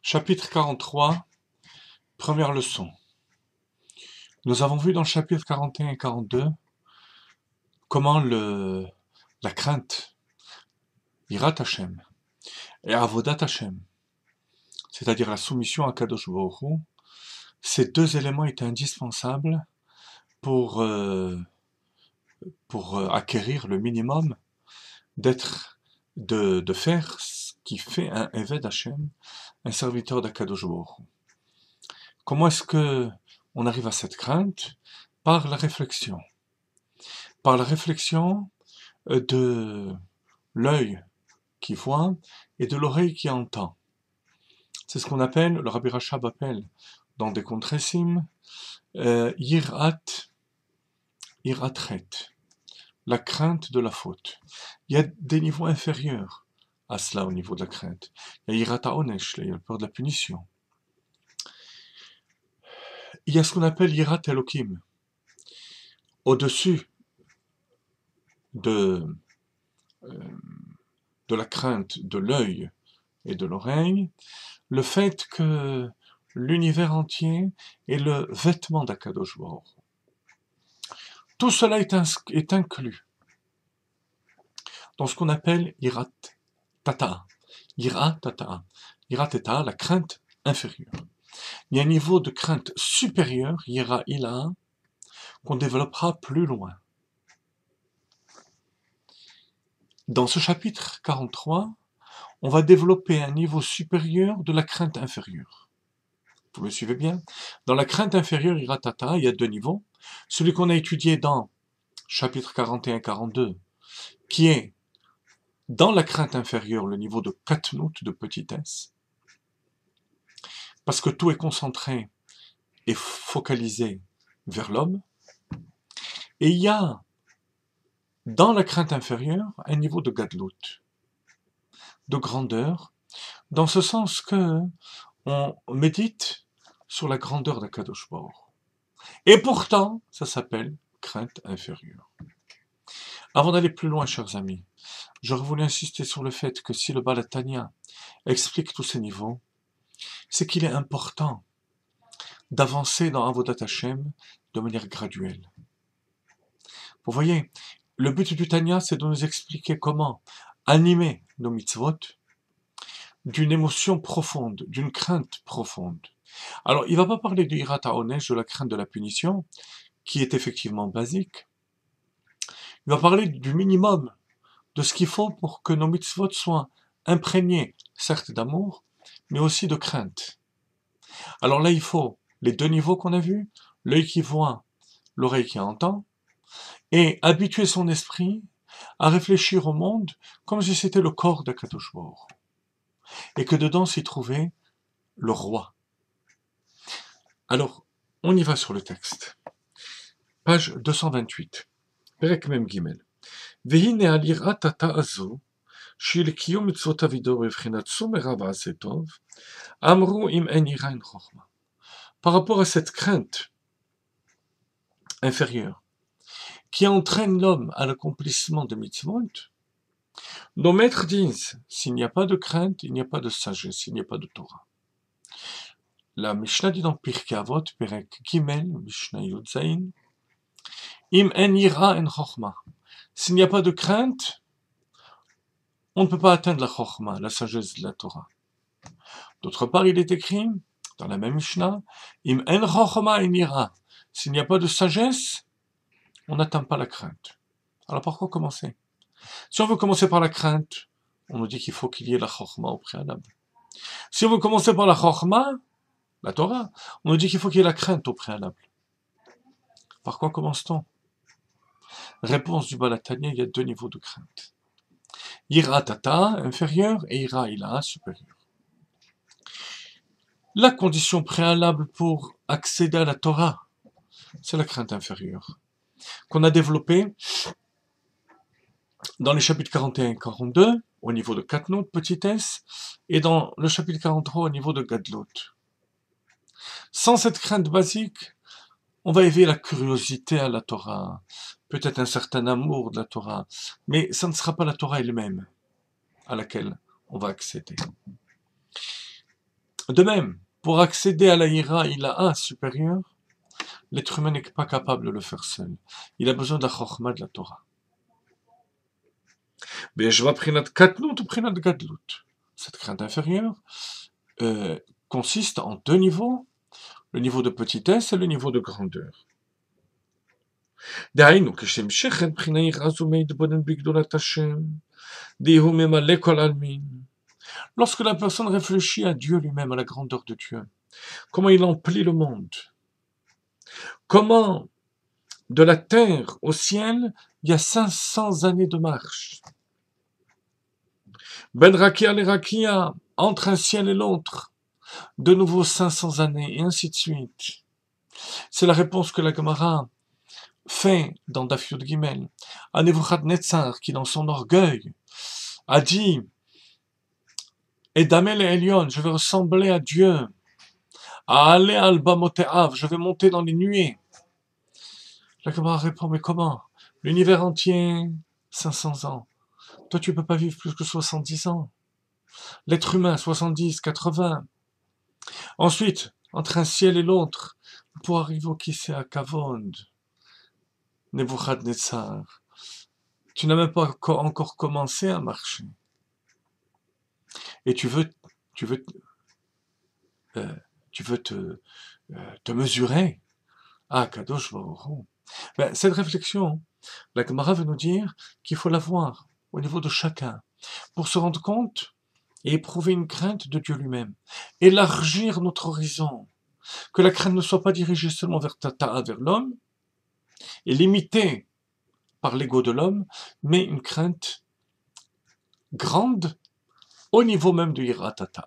Chapitre 43, première leçon. Nous avons vu dans le chapitre 41 et 42 comment la crainte, Yirat Hashem, et Avodat Hashem, c'est-à-dire la soumission à Kadosh Baruch Hu, ces deux éléments étaient indispensables pour, acquérir le minimum de faire ce qui fait un Eved Hashem, un serviteur d'Akadosh Baruch Hu. Comment est-ce que on arrive à cette crainte? Par la réflexion. Par la réflexion de l'œil qui voit et de l'oreille qui entend. C'est ce qu'on appelle, le Rabbi Rachab appelle dans des contresim, yirat chet, la crainte de la faute. Il y a des niveaux inférieurs à cela au niveau de la crainte. Il y a yirat ha'onesh, il y a la peur de la punition. Il y a ce qu'on appelle yirat Elokim, au-dessus de la crainte de l'œil et de l'oreille, le fait que l'univers entier est le vêtement d'Akadosh Baruch Hu. Tout cela est inclus dans ce qu'on appelle Yirat Tata. Yirat Tata. Yirat Tata, la crainte inférieure. Il y a un niveau de crainte supérieur, Yira Ila, qu'on développera plus loin. Dans ce chapitre 43, on va développer un niveau supérieur de la crainte inférieure. Vous me suivez bien? Dans la crainte inférieure, Iratata, il y a deux niveaux. Celui qu'on a étudié dans chapitre 41 et 42, qui est dans la crainte inférieure, le niveau de katnout, de petitesse, parce que tout est concentré et focalisé vers l'homme. Et il y a, dans la crainte inférieure, un niveau de gadlout, de grandeur, dans ce sens que on médite sur la grandeur d'Akadosh Baruch Hu. Et pourtant, ça s'appelle crainte inférieure. Avant d'aller plus loin, chers amis, j'aurais voulu insister sur le fait que si le Baal HaTanya explique tous ces niveaux, c'est qu'il est important d'avancer dans Avodat Hashem de manière graduelle. Vous voyez, le but du Tanya, c'est de nous expliquer comment animer nos mitzvot d'une émotion profonde, d'une crainte profonde. Alors, il ne va pas parler du Yirat ha'onesh, de la crainte de la punition, qui est effectivement basique. Il va parler du minimum, de ce qu'il faut pour que nos mitzvot soient imprégnés, certes d'amour, mais aussi de crainte. Alors là, il faut les deux niveaux qu'on a vus, l'œil qui voit, l'oreille qui entend, et habituer son esprit à réfléchir au monde comme si c'était le corps d'Akadosh Baruch Hu, et que dedans s'y trouvait le roi. Alors, on y va sur le texte. Page 228. Perek Mem Gimel. Vehine al yirat tata azu, shel kiyum mitzvot avido bevchinat sumera va'aseh tov, amru im en yira en chochma. Par rapport à cette crainte inférieure, qui entraîne l'homme à l'accomplissement de mitzvot, nos maîtres disent, s'il n'y a pas de crainte, il n'y a pas de sagesse, il n'y a pas de Torah. La Mishnah dit dans Pirkei Avot, Perek Gimel, Mishnah Yud Zayin, Im en yira en chochma. S'il n'y a pas de crainte, on ne peut pas atteindre la chochma, la sagesse de la Torah. D'autre part, il est écrit, dans la même Mishnah, Im en chochma en yira. S'il n'y a pas de sagesse, on n'atteint pas la crainte. Alors par quoi commencer? Si on veut commencer par la crainte, on nous dit qu'il faut qu'il y ait la chochma au préalable. Si on veut commencer par la chochma, la Torah, on nous dit qu'il faut qu'il y ait la crainte au préalable. Par quoi commence-t-on? Réponse du Baal HaTanya, il y a deux niveaux de crainte. Yira tata, inférieur, et Yira ila, supérieur. La condition préalable pour accéder à la Torah, c'est la crainte inférieure, qu'on a développée dans les chapitres 41 et 42, au niveau de Katnout, petitesse, et dans le chapitre 43, au niveau de Gadlout. Sans cette crainte basique, on va éveiller la curiosité à la Torah, peut-être un certain amour de la Torah, mais ça ne sera pas la Torah elle-même à laquelle on va accéder. De même, pour accéder à la ira ilaha supérieure, l'être humain n'est pas capable de le faire seul. Il a besoin de la chokhmah de la Torah. Cette crainte inférieure consiste en deux niveaux, le niveau de petitesse et le niveau de grandeur. Lorsque la personne réfléchit à Dieu lui-même, à la grandeur de Dieu, comment il emplit le monde, comment de la terre au ciel, il y a 500 années de marche. Ben Rakia les Rakia, entre un ciel et l'autre, de nouveau 500 années, et ainsi de suite. C'est la réponse que la Gemara fait dans Daf Yud Gimel à Nebuchadnezzar, qui dans son orgueil a dit Edamel et Elion, je vais ressembler à Dieu, à aller al Bamoteav, je vais monter dans les nuées. La Gemara répond, mais comment? L'univers entier, 500 ans. Toi, tu peux pas vivre plus que 70 ans. L'être humain, 70, 80. Ensuite, entre un ciel et l'autre, pour arriver au Kisei Kavod, Nebuchadnezzar, tu n'as même pas encore commencé à marcher. Et tu veux te mesurer à Kadosh Baruch Hu. Ben, cette réflexion, la Gemara veut nous dire qu'il faut l'avoir au niveau de chacun pour se rendre compte et éprouver une crainte de Dieu lui-même. Élargir notre horizon. Que la crainte ne soit pas dirigée seulement vers Tata, vers l'homme, et limitée par l'ego de l'homme, mais une crainte grande au niveau même de Hiratata.